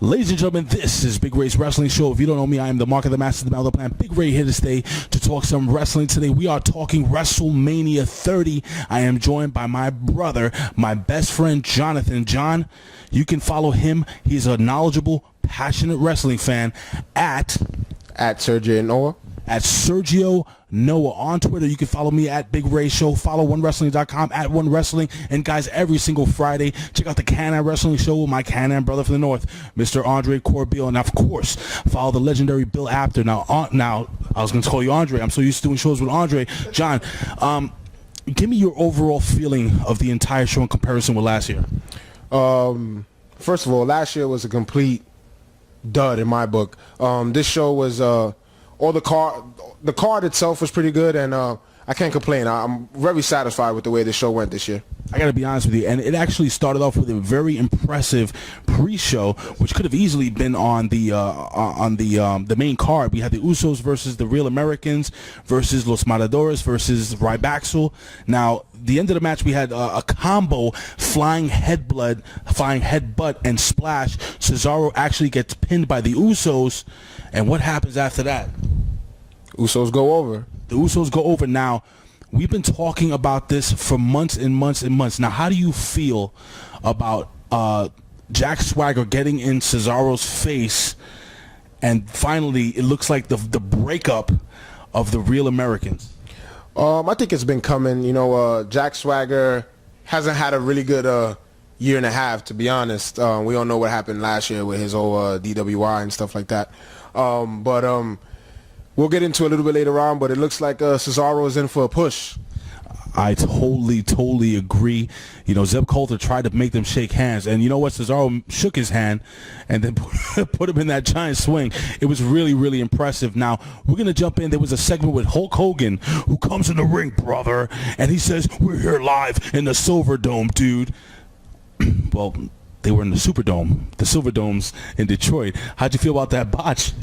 Ladies and gentlemen, this is Big Ray's Wrestling Show. If you don't know me, I am the Mark of the Master, the man of the plan. Big Ray here to stay to talk some wrestling today. We are talking WrestleMania 30. I am joined by my brother, my best friend, Jonathan. John, you can follow him. He's a knowledgeable, passionate wrestling fan at Sergio Noa. At Sergio Noa on Twitter. You can follow me at Big Ray Show. Follow OneWrestling.com at One Wrestling. And guys, every single Friday, check out the Can-Am Wrestling Show with my Can-Am brother from the North, Mr. Andre Corbeil. And of course, follow the legendary Bill Apter. Now, I was going to call you Andre. I'm so used to doing shows with Andre. John, give me your overall feeling of the entire show in comparison with last year. First of all, last year was a complete dud in my book. This show was the card itself was pretty good, and I can't complain. I'm very satisfied with the way the show went this year. I got to be honest with you, and it actually started off with a very impressive pre-show, which could have easily been on the main card. We had the Usos versus the Real Americans versus Los Matadores versus Ryback. Now, the end of the match, we had a combo flying headbutt, and splash. Cesaro actually gets pinned by the Usos, and what happens after that? Usos go over. The Usos go over. Now, we've been talking about this for months and months and months. Now, how do you feel about Jack Swagger getting in Cesaro's face, and finally it looks like the breakup of the Real Americans? I think it's been coming. You know, Jack Swagger hasn't had a really good year and a half, to be honest. We all know what happened last year with his whole DWI and stuff like that. We'll get into it a little bit later on, but it looks like Cesaro is in for a push. I totally agree. You know, Zeb Coulter tried to make them shake hands, and you know what? Cesaro shook his hand and then put him in that giant swing. It was really, really impressive. Now, we're going to jump in. There was a segment with Hulk Hogan, who comes in the ring, brother, and he says, "We're here live in the Silver Dome, dude." Well, they were in the Superdome, the Silver Domes in Detroit. How'd you feel about that botch?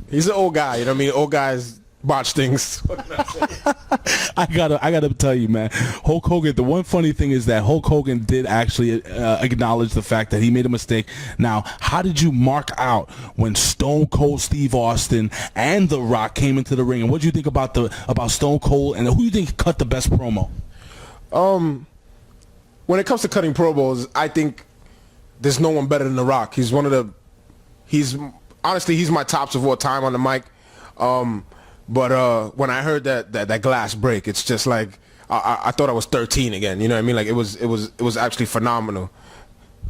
He's an old guy, you know what I mean? Old guys botch things. What can I say? I gotta tell you, man. Hulk Hogan. The one funny thing is that Hulk Hogan did actually acknowledge the fact that he made a mistake. Now, how did you mark out when Stone Cold Steve Austin and The Rock came into the ring? And what do you think about Stone Cold? And who do you think cut the best promo? When it comes to cutting promos, I think there's no one better than The Rock. Honestly, he's my tops of all time on the mic. But when I heard that glass break, it's just like I thought I was 13 again. You know what I mean? Like it was actually phenomenal.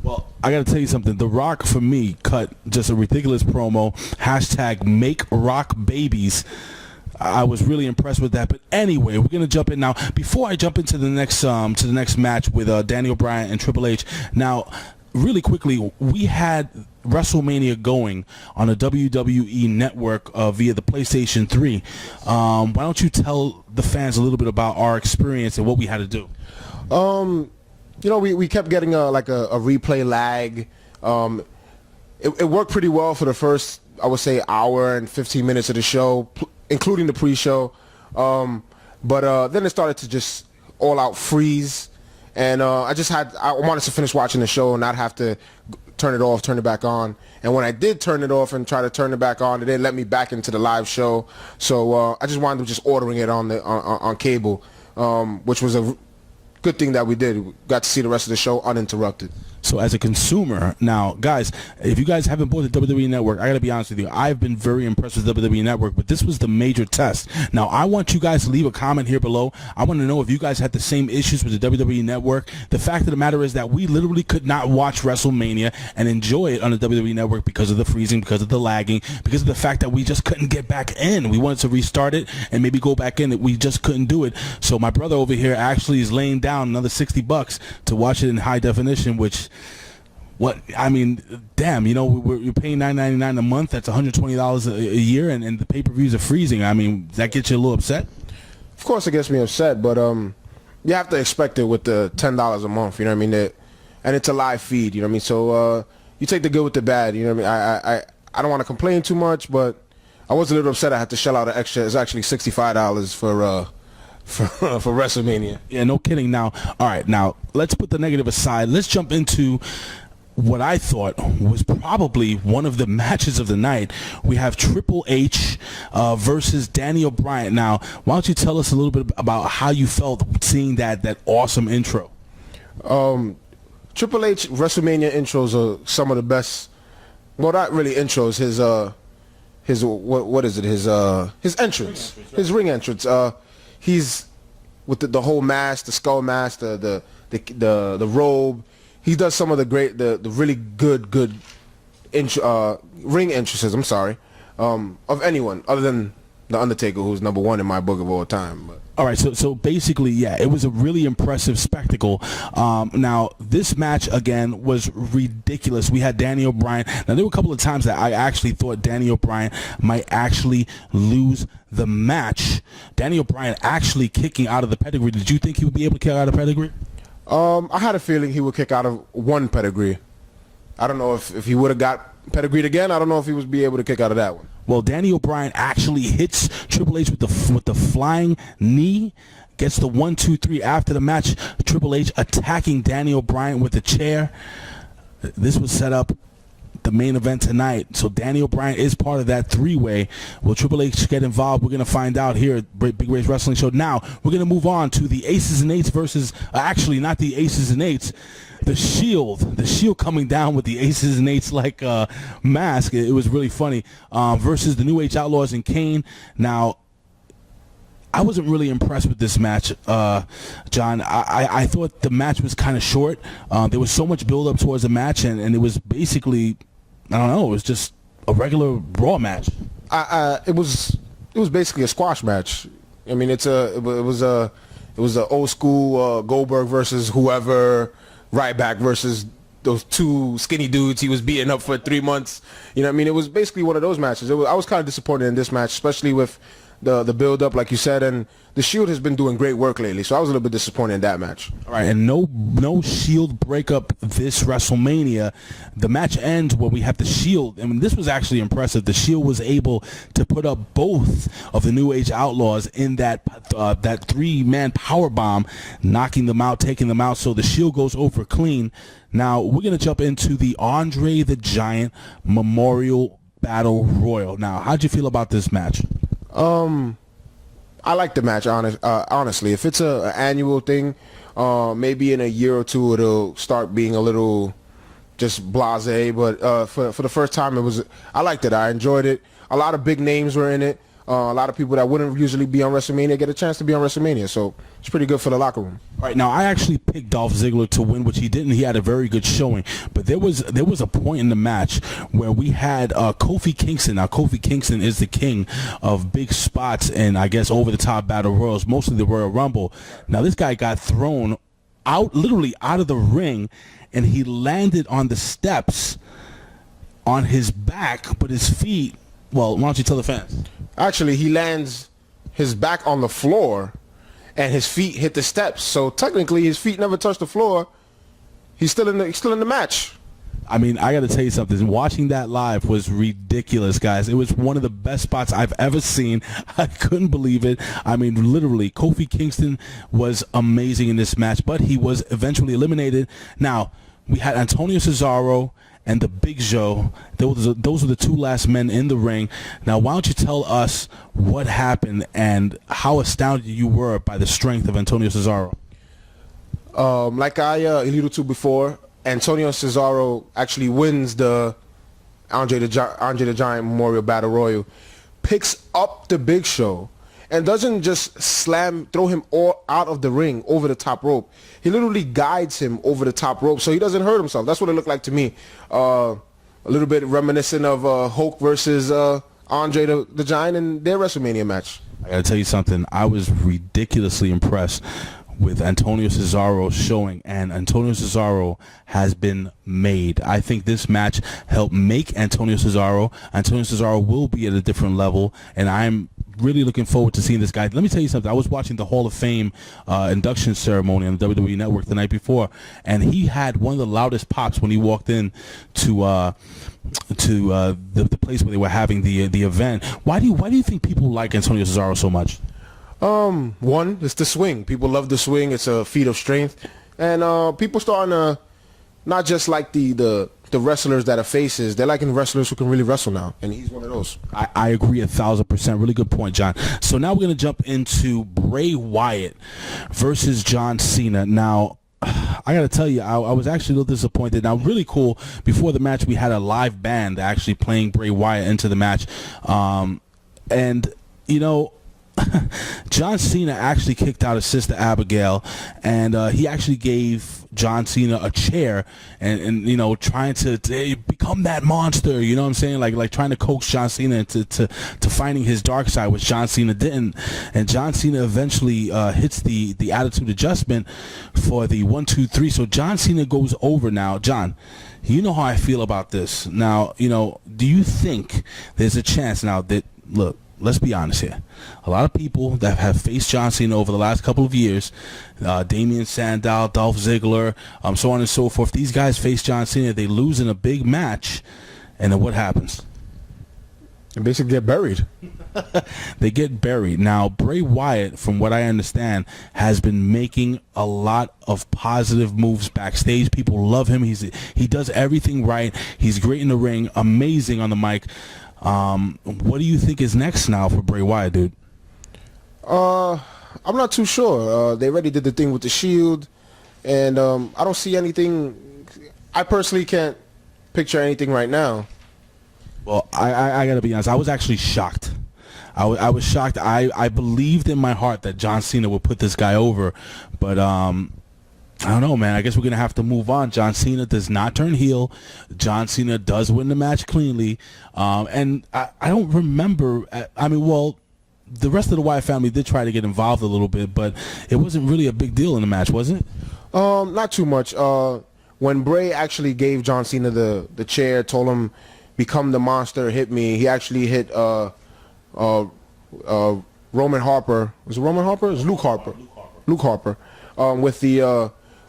Well, I got to tell you something. The Rock, for me, cut just a ridiculous promo. # make Rock babies. I was really impressed with that. But anyway, we're going to jump in now. Before I jump into the next match with Daniel Bryan and Triple H. Now, really quickly, we had WrestleMania going on the WWE Network via the PlayStation 3. Why don't you tell the fans a little bit about our experience and what we had to do? You know, we kept getting a replay lag. It worked pretty well for the first, I would say, hour and 15 minutes of the show, including the pre-show. But then it started to just all-out freeze. And I wanted to finish watching the show and not have to turn it off, turn it back on. And when I did turn it off and try to turn it back on, it didn't let me back into the live show. So I just wound up just ordering it on cable, which was a good thing that we did. We got to see the rest of the show uninterrupted. So as a consumer, now, guys, if you guys haven't bought the WWE Network, I got to be honest with you, I've been very impressed with WWE Network, but this was the major test. Now, I want you guys to leave a comment here below. I want to know if you guys had the same issues with the WWE Network. The fact of the matter is that we literally could not watch WrestleMania and enjoy it on the WWE Network because of the freezing, because of the lagging, because of the fact that we just couldn't get back in. We wanted to restart it and maybe go back in. We just couldn't do it. So my brother over here actually is laying down another $60 to watch it in high definition, which... damn, you know, you're paying $9.99 a month. That's $120 a year, and the pay-per-views are freezing. I mean, does that get you a little upset? Of course it gets me upset, but you have to expect it with the $10 a month, you know what I mean? And it's a live feed, you know what I mean? So you take the good with the bad, you know what I mean? I don't want to complain too much, but I was a little upset I had to shell out an extra. It's actually $65 for WrestleMania. Yeah, no kidding. Now, all right, now let's put the negative aside. Let's jump into what I thought was probably one of the matches of the night. We have Triple H versus Daniel Bryan. Now, why don't you tell us a little bit about how you felt seeing that awesome intro? Triple H WrestleMania intros are some of the best. Well, not really intros. His what is it? His entrance, his ring entrance. He's with the whole mask, the skull mask, the robe. He does some of the really good ring entrances. I'm sorry, of anyone other than the Undertaker, who's number one in my book of all time. But. All right, so basically, yeah, it was a really impressive spectacle. Now, this match, again, was ridiculous. We had Daniel Bryan. Now, there were a couple of times that I actually thought Daniel Bryan might actually lose the match. Daniel Bryan actually kicking out of the pedigree. Did you think he would be able to kick out of pedigree? I had a feeling he would kick out of one pedigree. I don't know if he would have got pedigreed again. I don't know if he would be able to kick out of that one. Well, Daniel Bryan actually hits Triple H with the flying knee, gets the 1, 2, 3 after the match. Triple H attacking Daniel Bryan with the chair. This was set up the main event tonight. So Daniel Bryan is part of that three-way. Will Triple H get involved? We're going to find out here at Big Ray's Wrestling Show. Now, we're going to move on to the Aces and Eights versus, actually not the Aces and Eights, the Shield coming down with the Aces and Eights like mask. It was really funny. Versus the New Age Outlaws and Kane. Now, I wasn't really impressed with this match, John. I thought the match was kind of short. There was so much build-up towards the match, and it was basically, I don't know, it was just a regular Raw match. It was basically a squash match. I mean, it was a old school Goldberg versus whoever. Ryback versus those two skinny dudes he was beating up for 3 months. You know what I mean? It was basically one of those matches. I was kind of disappointed in this match, especially with the build-up, like you said, and the Shield has been doing great work lately, so I was a little bit disappointed in that match. All right, and no Shield breakup this WrestleMania. The match ends when we have the Shield. I mean, this was actually impressive. The Shield was able to put up both of the New Age Outlaws in that three-man power bomb, knocking them out, taking them out, so the Shield goes over clean. Now, we're going to jump into the Andre the Giant Memorial Battle Royal. Now, how'd you feel about this match? I like the match, honestly. If it's an annual thing, maybe in a year or two it'll start being a little just blasé. But for the first time, I liked it. I enjoyed it. A lot of big names were in it. A lot of people that wouldn't usually be on WrestleMania get a chance to be on WrestleMania. So it's pretty good for the locker room. All right, now I actually picked Dolph Ziggler to win, which he didn't. He had a very good showing. But there was a point in the match where we had Kofi Kingston. Now, Kofi Kingston is the king of big spots and, I guess, over-the-top battle royals, mostly the Royal Rumble. Now, this guy got thrown literally out of the ring, and he landed on the steps on his back, but his feet, well, why don't you tell the fans? Actually, he lands his back on the floor, and his feet hit the steps. So technically, his feet never touched the floor. He's still in the match. I mean, I got to tell you something. Watching that live was ridiculous, guys. It was one of the best spots I've ever seen. I couldn't believe it. I mean, literally, Kofi Kingston was amazing in this match, but he was eventually eliminated. Now, we had Antonio Cesaro and the Big Show. Those were the two last men in the ring. Now, why don't you tell us what happened and how astounded you were by the strength of Antonio Cesaro? Like I alluded to before, Antonio Cesaro actually wins the Andre the Giant Memorial Battle Royal, picks up the Big Show, and doesn't just throw him all out of the ring over the top rope. He literally guides him over the top rope so he doesn't hurt himself. That's what it looked like to me. A little bit reminiscent of Hulk versus Andre the Giant in their WrestleMania match. I got to tell you something. I was ridiculously impressed with Antonio Cesaro showing, and Antonio Cesaro has been made. I think this match helped make Antonio Cesaro. Antonio Cesaro will be at a different level, and I'm really looking forward to seeing this guy. Let me tell you something. I was watching the Hall of Fame induction ceremony on the WWE Network the night before, and he had one of the loudest pops when he walked in to the place where they were having the event. Why do you think people like Antonio Cesaro so much? One, it's the swing. People love the swing. It's a feat of strength, and people starting to not just like the wrestlers that are faces. They're liking wrestlers who can really wrestle now, and he's one of those. I agree 1,000%. Really good point, John. So now we're going to jump into Bray Wyatt versus John Cena. Now, I got to tell you, I was actually a little disappointed. Now, really cool, before the match, we had a live band actually playing Bray Wyatt into the match. And, you know, John Cena actually kicked out his sister Abigail, and he actually gave John Cena a chair and you know, trying to become that monster, you know what I'm saying, like trying to coax John Cena into to finding his dark side, which John Cena didn't. And John Cena eventually hits the attitude adjustment for the 1, 2, 3. So John Cena goes over. Now, John, you know how I feel about this. Now, you know, do you think there's a chance now that, look, let's be honest here, a lot of people that have faced John Cena over the last couple of years, Damian Sandow, Dolph Ziggler, so on and so forth, these guys face John Cena, they lose in a big match, and then what happens? They basically get buried. They get buried. Now, Bray Wyatt, from what I understand, has been making a lot of positive moves backstage. People love him. He does everything right. He's great in the ring, amazing on the mic. What do you think is next now for Bray Wyatt, dude? I'm not too sure. They already did the thing with the Shield, and I don't see anything. I personally can't picture anything right now. Well, I gotta be honest. I was actually shocked. I was shocked. I believed in my heart that John Cena would put this guy over, but I don't know, man. I guess we're going to have to move on. John Cena does not turn heel. John Cena does win the match cleanly. And I don't remember. I mean, well, the rest of the Wyatt family did try to get involved a little bit, but it wasn't really a big deal in the match, was it? Not too much. When Bray actually gave John Cena the chair, told him, become the monster, hit me, he actually hit Roman Harper. Was it Roman Harper? It was Luke Harper. Luke Harper.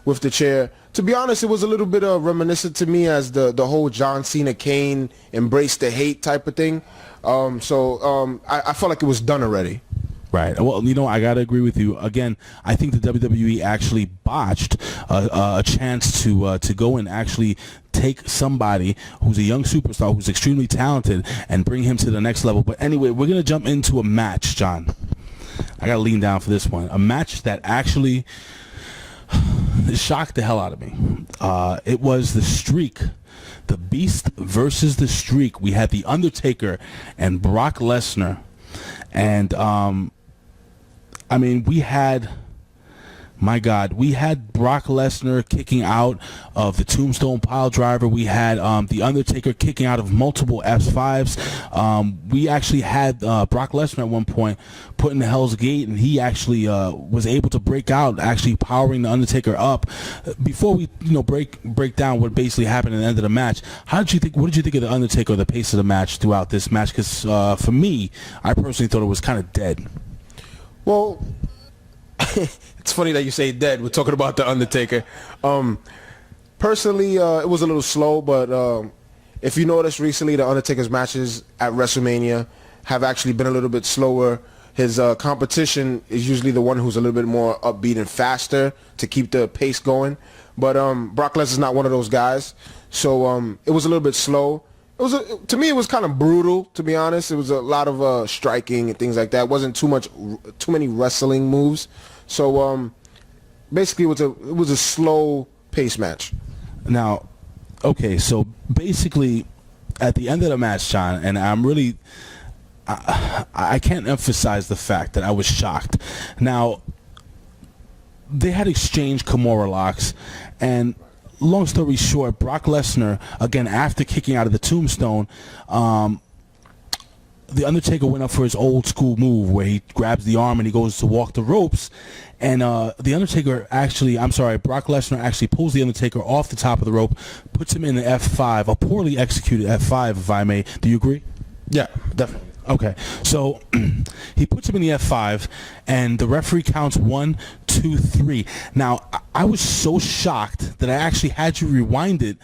With the chair. To be honest, it was a little bit reminiscent to me as the whole John Cena Kane embrace the hate type of thing. I felt like it was done already. Right. Well, you know, I got to agree with you. Again, I think the WWE actually botched a chance to go and actually take somebody who's a young superstar, who's extremely talented, and bring him to the next level. But anyway, we're going to jump into a match, John. I got to lean down for this one. A match that actually shocked the hell out of me. It was the Streak, the Beast versus the Streak. We had the Undertaker and Brock Lesnar, and I mean, we had, my God, we had Brock Lesnar kicking out of the Tombstone Piledriver. We had the Undertaker kicking out of multiple F5s. We actually had Brock Lesnar at one point put in the Hell's Gate, and he actually was able to break out, actually powering the Undertaker up. Before we, you know, break down what basically happened at the end of the match, what did you think of the Undertaker, the pace of the match throughout this match? Because for me, I personally thought it was kind of dead. Well, it's funny that you say dead. We're talking about the Undertaker. Personally, it was a little slow, but if you notice recently, the Undertaker's matches at WrestleMania have actually been a little bit slower. His competition is usually the one who's a little bit more upbeat and faster to keep the pace going. But Brock Lesnar's not one of those guys, so it was a little bit slow. To me, it was kind of brutal, to be honest. It was a lot of striking and things like that. It wasn't too many wrestling moves. So basically, it was a slow pace match. Now, okay, so basically, at the end of the match, John, and I'm really, I can't emphasize the fact that I was shocked. Now, they had exchanged Kimura locks, and long story short, Brock Lesnar, again, after kicking out of the Tombstone, the Undertaker went up for his old school move where he grabs the arm and he goes to walk the ropes. And the Undertaker Brock Lesnar actually pulls the Undertaker off the top of the rope, puts him in the F5, a poorly executed F5, if I may. Do you agree? Yeah, definitely. Okay, so he puts him in the F5, and the referee counts 1, 2, 3. Now, I was so shocked that I actually had to rewind it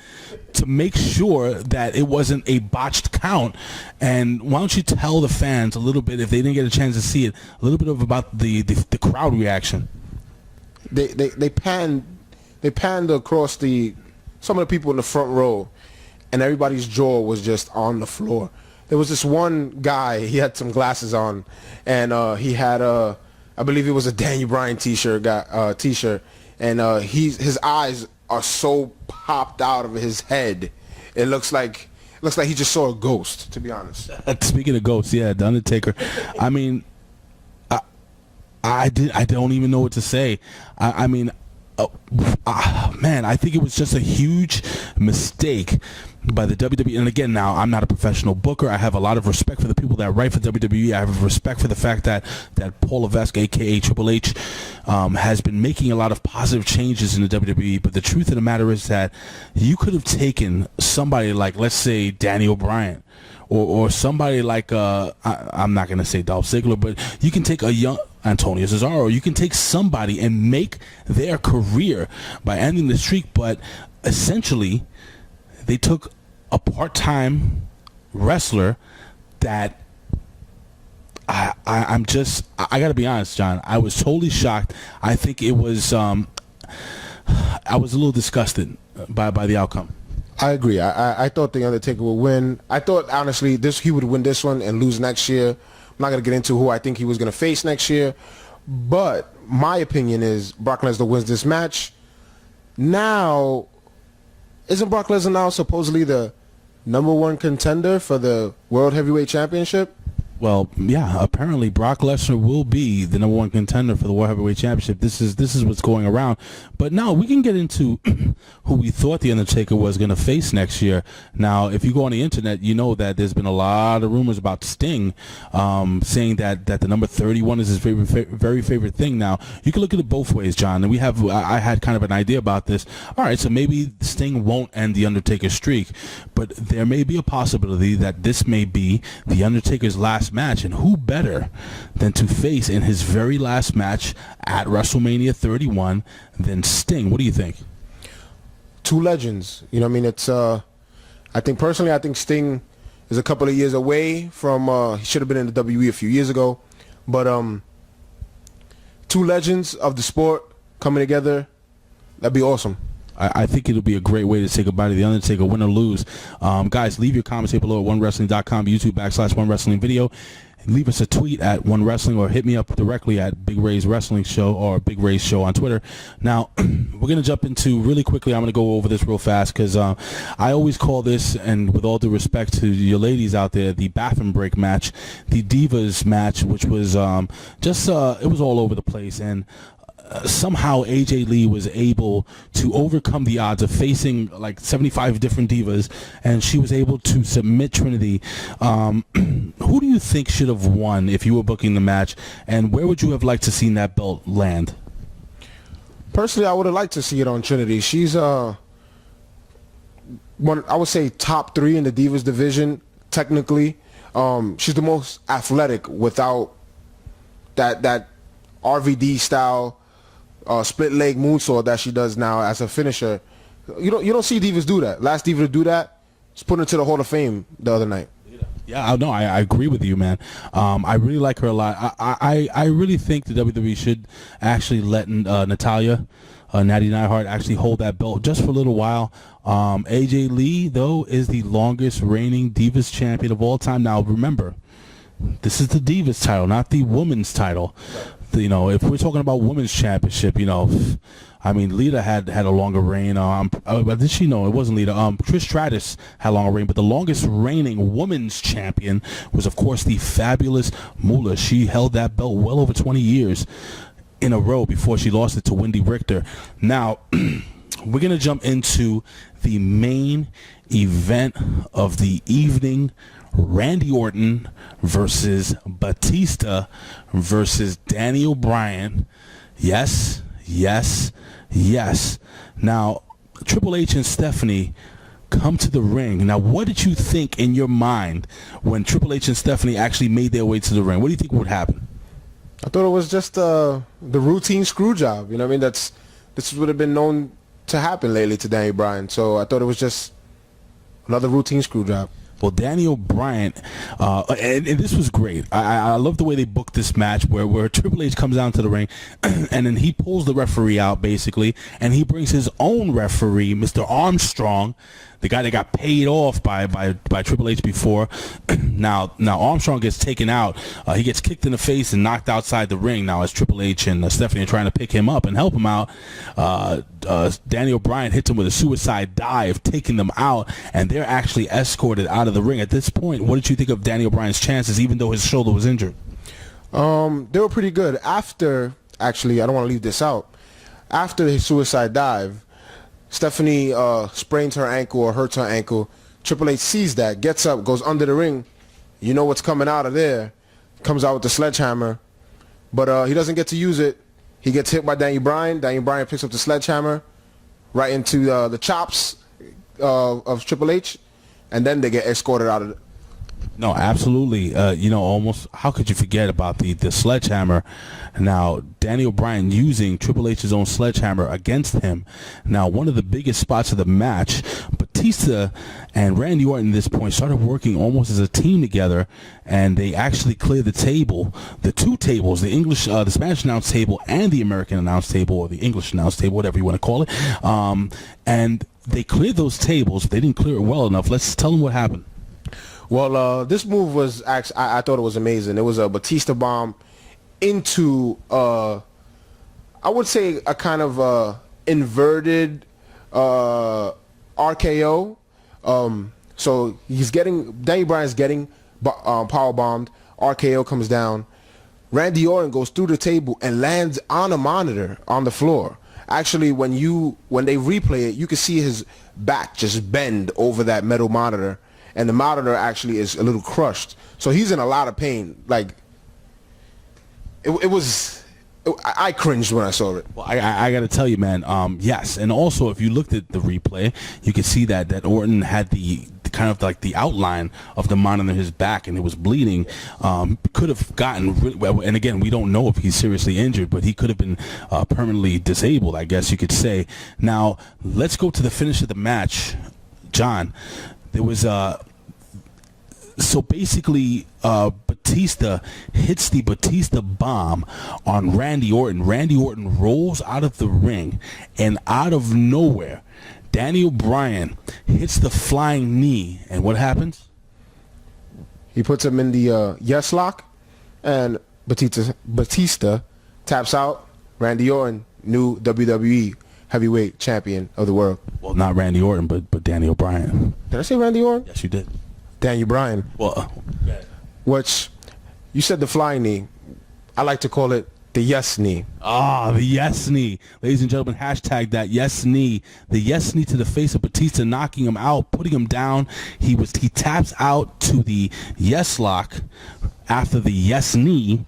to make sure that it wasn't a botched count. And why don't you tell the fans a little bit, if they didn't get a chance to see it, a little bit about the crowd reaction? They panned across the some of the people in the front row, and everybody's jaw was just on the floor. There was this one guy, he had some glasses on, and he had I believe it was a Daniel Bryan t-shirt, and his eyes are so popped out of his head. It looks like he just saw a ghost, to be honest. Speaking of ghosts, yeah, the Undertaker. I mean, I don't even know what to say. Man, I think it was just a huge mistake by the WWE. And again, now I'm not a professional booker. I have a lot of respect for the people that write for WWE. I have respect for the fact that Paul Levesque, aka Triple H, has been making a lot of positive changes in the WWE. But the truth of the matter is that you could have taken somebody like, let's say, Daniel Bryan, or somebody like I'm not going to say Dolph Ziggler, but you can take a young Antonio Cesaro. You can take somebody and make their career by ending the streak. But essentially, they took a part-time wrestler that I'm just, I got to be honest, John, I was totally shocked. I think it was, I was a little disgusted by the outcome. I agree. I thought the Undertaker would win. I thought, honestly, he would win this one and lose next year. I'm not going to get into who I think he was going to face next year. But my opinion is Brock Lesnar wins this match. Now, isn't Brock Lesnar now supposedly the #1 contender for the World Heavyweight Championship? Well, yeah, apparently Brock Lesnar will be the #1 contender for the World Heavyweight Championship. This is what's going around. But now we can get into who we thought the Undertaker was going to face next year. Now, if you go on the internet, you know that there's been a lot of rumors about Sting, saying that the number 31 is his very favorite thing. Now, you can look at it both ways, John. And I had kind of an idea about this. All right, so maybe Sting won't end the Undertaker streak, but there may be a possibility that this may be the Undertaker's last match, and who better than to face in his very last match at WrestleMania 31 than Sting? What do you think? Two legends. You know what I mean? It's I think Sting is a couple of years away from he should have been in the WWE a few years ago. But two legends of the sport coming together, that'd be awesome. I think it'll be a great way to say goodbye to The Undertaker, win or lose. Guys, leave your comments here below at OneWrestling.com, YouTube/OneWrestling video. Leave us a tweet at One Wrestling, or hit me up directly at Big Ray's Wrestling Show or Big Ray's Show on Twitter. Now, we're going to jump into, really quickly, I'm going to go over this real fast because I always call this, and with all due respect to your ladies out there, the bathroom break match, the Divas match, which was it was all over the place. And somehow AJ Lee was able to overcome the odds of facing like 75 different divas, and she was able to submit Trinity. Who do you think should have won if you were booking the match, and where would you have liked to see that belt land? Personally, I would have liked to see it on Trinity. She's one, I would say, top 3 in the Divas division technically. She's the most athletic without that RVD style split leg moonsault that she does now as a finisher. You don't see divas do that. Last diva to do that was put into the Hall of Fame the other night. Yeah, no, I agree with you, man. I really like her a lot. I really think the WWE should actually let Natalya, Natty Neidhart, actually hold that belt just for a little while. AJ Lee, though, is the longest reigning Divas champion of all time. Now, remember, this is the Divas title, not the women's title. If we're talking about women's championship, I mean, Lita had a longer reign. Did she? No, it wasn't Lita. Trish Stratus had a longer reign, but the longest reigning women's champion was, of course, the fabulous Moolah. She held that belt well over 20 years in a row before she lost it to Wendy Richter. Now, we're going to jump into the main event of the evening. Randy Orton versus Batista versus Daniel Bryan. Yes, yes, yes. Now, Triple H and Stephanie come to the ring. Now, what did you think in your mind when Triple H and Stephanie actually made their way to the ring? What do you think would happen? I thought it was just the routine screw job. You know what I mean? This would have been known to happen lately to Daniel Bryan. So I thought it was just another routine screw job. Well, Daniel Bryan, and this was great. I love the way they booked this match where Triple H comes down to the ring, and then he pulls the referee out, basically, and he brings his own referee, Mr. Armstrong, the guy that got paid off by Triple H before. Now Armstrong gets taken out. He gets kicked in the face and knocked outside the ring. Now, as Triple H and Stephanie are trying to pick him up and help him out, Daniel Bryan hits him with a suicide dive, taking them out, and they're actually escorted out of the ring. At this point, what did you think of Daniel Bryan's chances, even though his shoulder was injured? They were pretty good. After, actually, I don't want to leave this out. After his suicide dive, Stephanie sprains her ankle or hurts her ankle. Triple H sees that, gets up, goes under the ring. You know what's coming out of there. Comes out with the sledgehammer. But he doesn't get to use it. He gets hit by Daniel Bryan. Daniel Bryan picks up the sledgehammer right into the chops of Triple H. And then they get escorted out of it. No, absolutely. Almost, how could you forget about the sledgehammer? Now, Daniel Bryan using Triple H's own sledgehammer against him. Now, one of the biggest spots of the match, Batista and Randy Orton at this point started working almost as a team together, and they actually cleared the table, the two tables, the Spanish announce table and the American announce table, or the English announce table, whatever you want to call it. And they cleared those tables. They didn't clear it well enough. Let's tell them what happened. Well, this move was actually, I thought it was amazing. It was a Batista bomb into, I would say, a kind of inverted RKO. So Daniel Bryan's getting power bombed. RKO comes down. Randy Orton goes through the table and lands on a monitor on the floor. Actually, when they replay it, you can see his back just bend over that metal monitor. And the monitor actually is a little crushed. So he's in a lot of pain. Like, I cringed when I saw it. Well, I got to tell you, man, yes. And also, if you looked at the replay, you could see that Orton had the kind of like the outline of the monitor in his back, and it was bleeding. Could have gotten really well. And again, we don't know if he's seriously injured, but he could have been permanently disabled, I guess you could say. Now, let's go to the finish of the match, John. There was so basically Batista hits the Batista bomb on Randy Orton. Randy Orton rolls out of the ring, and out of nowhere, Daniel Bryan hits the flying knee. And what happens? He puts him in the yes lock, and Batista taps out. Randy Orton, new WWE heavyweight champion of the world. Well, not Randy Orton, but Daniel Bryan. Did I say Randy Orton? Yes, you did. Daniel Bryan. Well, which you said the flying knee. I like to call it the yes knee. The yes knee. Ladies and gentlemen, hashtag that yes knee. The yes knee to the face of Batista, knocking him out, putting him down. He taps out to the yes lock after the yes knee.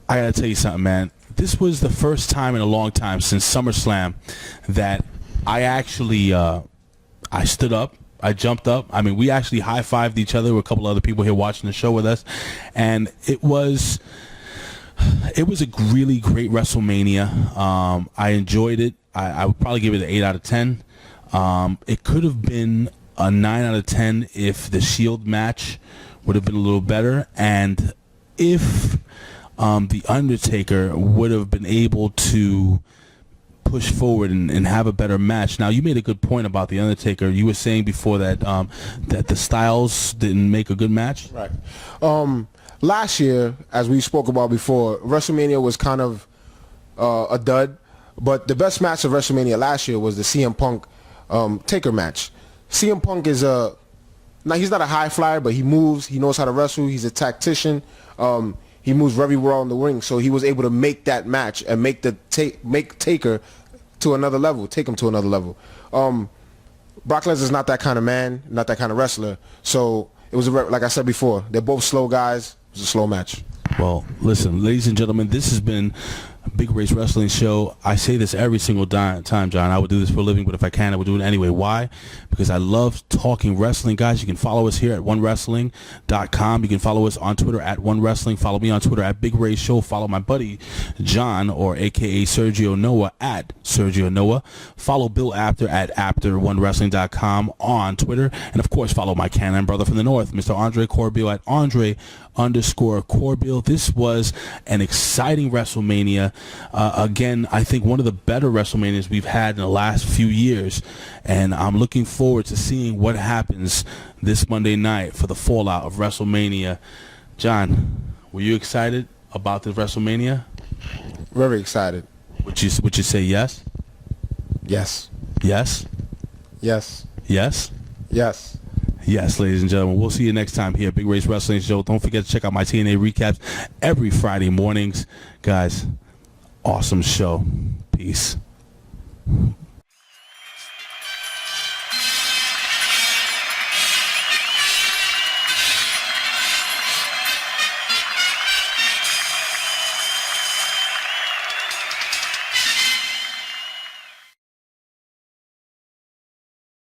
I got to tell you something, man. This was the first time in a long time since SummerSlam that I actually I stood up. I jumped up. I mean, we actually high-fived each other with a couple other people here watching the show with us. And it was a really great WrestleMania. I enjoyed it. I would probably give it an 8 out of 10. It could have been a 9 out of 10 if the Shield match would have been a little better. And if the Undertaker would have been able to push forward and have a better match. Now, you made a good point about the Undertaker. You were saying before that that the styles didn't make a good match. Right. Last year, as we spoke about before, WrestleMania was kind of a dud. But the best match of WrestleMania last year was the CM Punk Taker match. CM Punk is now he's not a high flyer, but he moves. He knows how to wrestle. He's a tactician. He moves very well in the ring, so he was able to make that match and make Taker to another level, take him to another level. Brock Lesnar's not that kind of man, not that kind of wrestler. So it was like I said before, they're both slow guys. It was a slow match. Well, listen, ladies and gentlemen, this has been Big Race Wrestling Show. I say this every single time, John. I would do this for a living, but if I can, I would do it anyway. Why? Because I love talking wrestling, guys. You can follow us here at onewrestling.com. You can follow us on Twitter at onewrestling. Follow me on Twitter at Big Race Show. Follow my buddy John, or a.k.a. Sergio Noa, at Sergio Noa. Follow Bill Apter at ApterOneWrestling.com on Twitter. And, of course, follow my Cannon brother from the North, Mr. Andre Corbeil, at Andre_Corbeil. This was an exciting WrestleMania. Again, I think one of the better WrestleManias we've had in the last few years, and I'm looking forward to seeing what happens this Monday night for the fallout of WrestleMania. John, were you excited about this WrestleMania? Very excited. Would you say yes? Yes. Yes? Yes. Yes? Yes. Yes, ladies and gentlemen. We'll see you next time here at Big Race Wrestling Show. Don't forget to check out my TNA recaps every Friday mornings. Guys, awesome show. Peace.